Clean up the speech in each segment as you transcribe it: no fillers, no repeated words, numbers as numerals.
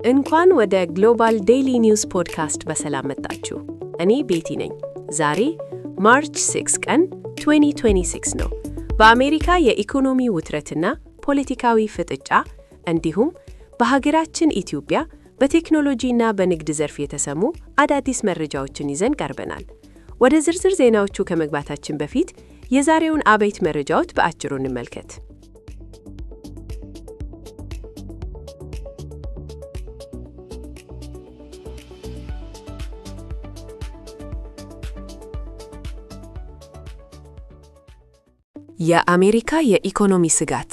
እንኳን ወደ ግሎባል ዴይሊ ኒውስ ፖድካስት በሰላም መጣችሁ። እኔ ቤቲ ነኝ። ዛሬ ማርች 6 ቀን 2026 ነው። በአሜሪካ የኢኮኖሚ ውጥረትና ፖለቲካዊ ፍጥጫ እንዲሁም በሀገራችን ኢትዮጵያ በቴክኖሎጂና በንግድ ዘርፍ የተሰሙ አዳዲስ መረጃዎችን ይዘን ቀርበናል። ወደ ዝርዝር ዜናዎቹ ከመግባታችን በፊት የዛሬውን አበይት መረጃዎች በአጭሩ እንመልከት። የአሜሪካ የኢኮኖሚ ስጋት።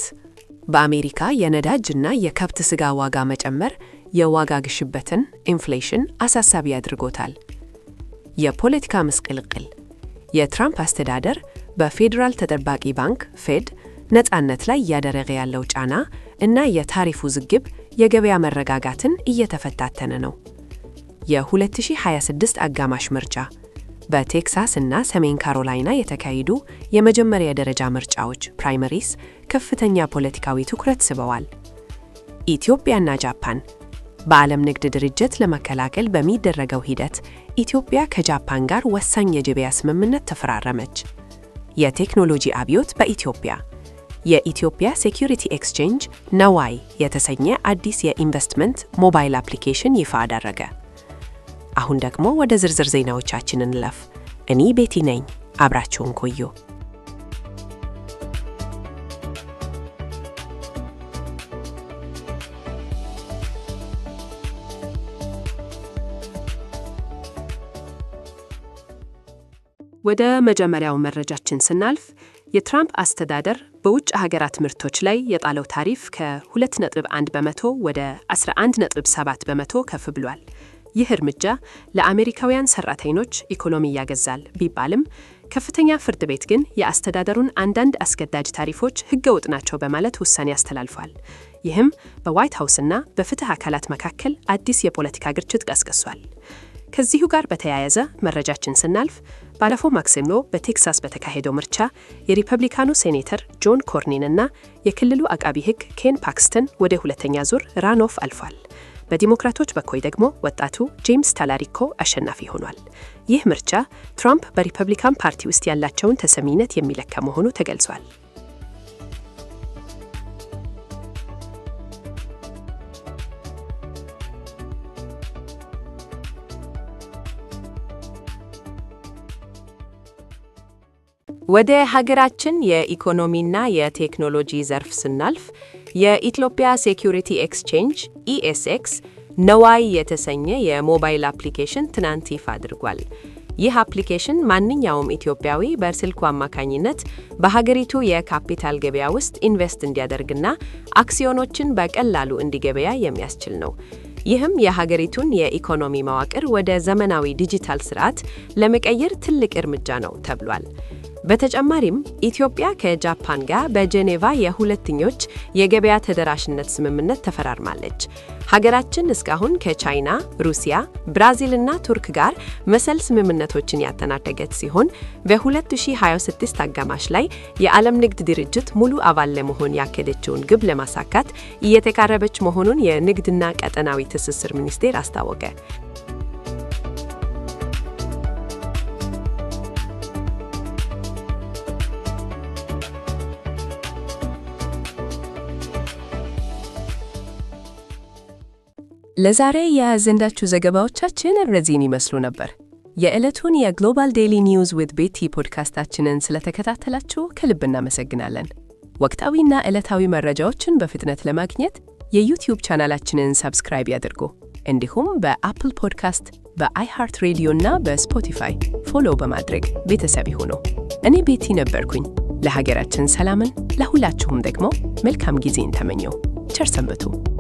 በአሜሪካ የነዳጅና የከብት ስጋ ዋጋ መጨመር የዋጋ ግሽበትን ኢንፍሌሽን አሳሳቢ አድርጎታል። የፖለቲካ ምስቅልቅል። የትራምፕ አስተዳደር በፌዴራል ተጠባቂ ባንክ ፌድ ነፃነት ላይ እያደረገ ያለው ጫና እና የታሪፍ ውዝግብ የገበያ መረጋጋትን እየተፈታተነ ነው። የ2026 አጋማሽ ምርጫ። በቴክሳስ እና ሰሜን ካሮላይና የተካሄዱ የመጀመሪያ ደረጃ ምርጫዎች ፕራይመሪስ ከፍተኛ ፖለቲካዊ ትኩረት ስበዋል። ኢትዮጵያና ጃፓን። በዓለም ንግድ ድርጅት ለመከላከል በሚደረገው ሂደት ኢትዮጵያ ከጃፓን ጋር ወሳኝ የገበያ ስምምነት ተፈራረመች። የቴክኖሎጂ አብዮት በኢትዮጵያ። የኢትዮጵያ ሴኩሪቲ ኤክስቼንጅ ነዋይ የተሰኘ አዲስ የኢንቨስትመንት ሞባይል አፕሊኬሽን ይፋ አደረገ። አሁን ደግሞ ወደ ዝርዝር ዜናዎቻችን እንለፍ። እኔ ቤቲ ነኝ። አብራችሁን ቆዩ። ወደ መጀመሪያው መረጃችን ስናልፍ የትራምፕ አስተዳደር በውጭ ሀገራት ምርቶች ላይ የጣለው ታሪፍ ከ2.1 በመቶ ወደ 11.7 በመቶ ከፍ ብሏል። ይህ እርምጃ ለአሜሪካውያን ሰራተኞች ኢኮኖሚ ያገዛል ቢባልም ከፍተኛ ፍርድ ቤት ግን የአስተዳደሩን አንዳንድ አስገዳጅ ታሪፎች ህገወጥ ናቸው በማለት ውሳኔ አስተላልፏል። ይህም በዋይት ሃውስና በፍትህ አካላት መካከል አዲስ የፖለቲካ ግጭት ቀስቅሷል። ከዚሁ ጋር በተያያዘ መረጃችን ስናልፍ ባለፈው ማክሰኞ በቴክሳስ በተካሄደው ምርጫ የሪፐብሊካኑ ሴኔተር ጆን ኮርኒን እና የክልሉ አቃቢ ህግ ኬን ፓክስተን ወደ ሁለተኛ ዙር ራንኦፍ አልፏል። በዲሞክራቶች በኩል ደግሞ ወጣቱ ጄምስ ታላሪኮ አሸናፊ ሆኗል። ይህ ምርጫ ትራምፕ በሪፐብሊካን ፓርቲ ውስጥ ያላቸውን ተሰሚነት የሚለካ መሆኑ ተገልጿል። ወደ ሀገራችን የኢኮኖሚና የቴክኖሎጂ ዘርፍ ስናልፍ የኢትዮጵያ ሴኩሪቲ ኤክስቼንጅ ኢኤስኤክስ ነዋይ የተሰኘ የሞባይል አፕሊኬሽን ትናንት ይፋ አድርጓል። ይህ አፕሊኬሽን ማንኛውም ኢትዮጵያዊ በስልኩ አማካኝነት በሀገሪቱ የካፒታል ገበያ ውስጥ ኢንቨስት እንዲያደርግና አክሲዮኖችን በቀላሉ እንዲገበያ የሚያስችል ነው። ይህም የሀገሪቱን የኢኮኖሚ መዋቅር ወደ ዘመናዊ ዲጂታል ስርዓት ለመቀየር ትልቅ እርምጃ ነው ተብሏል። በተጨማሪም ኢትዮጵያ ከጃፓን ጋር በጄኔቫ የሁለትዮሽ የገበያ ተደራሽነት ስምምነት ተፈራርማለች። ሀገራችን እስካሁን ከቻይና፣ ሩሲያ፣ ብራዚልና ቱርክ ጋር መሰል ስምምነቶችን ያጠናቀቀች ሲሆን በ2026 አጋማሽ ላይ የዓለም ንግድ ድርጅት ሙሉ አባል ለመሆን ያቀደችውን ግብ ለማሳካት እየተቃረበች መሆኑን የንግድና ቀጠናዊ ትስስር ሚኒስቴር አስታወቀ። ለዛሬ የያዝንላችሁ ዘገባዎቻችን እነዚህን ይመስሉ ነበር። የዕለቱን የግሎባል ዴይሊ ኒውስ ዊዝ ቤቲ ፖድካስታችንን ስለተከታተላችሁ ከልብ እናመሰግናለን። ወቅታዊና ዕለታዊ መረጃዎችን በፍጥነት ለማግኘት የዩቲዩብ ቻናላችንን ሰብስክራይብ ያድርጉ። እንዲሁም በአፕል ፖድካስት፣ በአይሃርት ሬዲዮ እና በስፖቲፋይ ፎሎ በማድረግ ቤተሰብ ይሁኑ። እኔ ቤቲ ነበርኩኝ። ለሀገራችን ሰላምን፣ ለሁላችሁም ደግሞ መልካም ጊዜን ተመኘው። ቸር ሰንብቱ።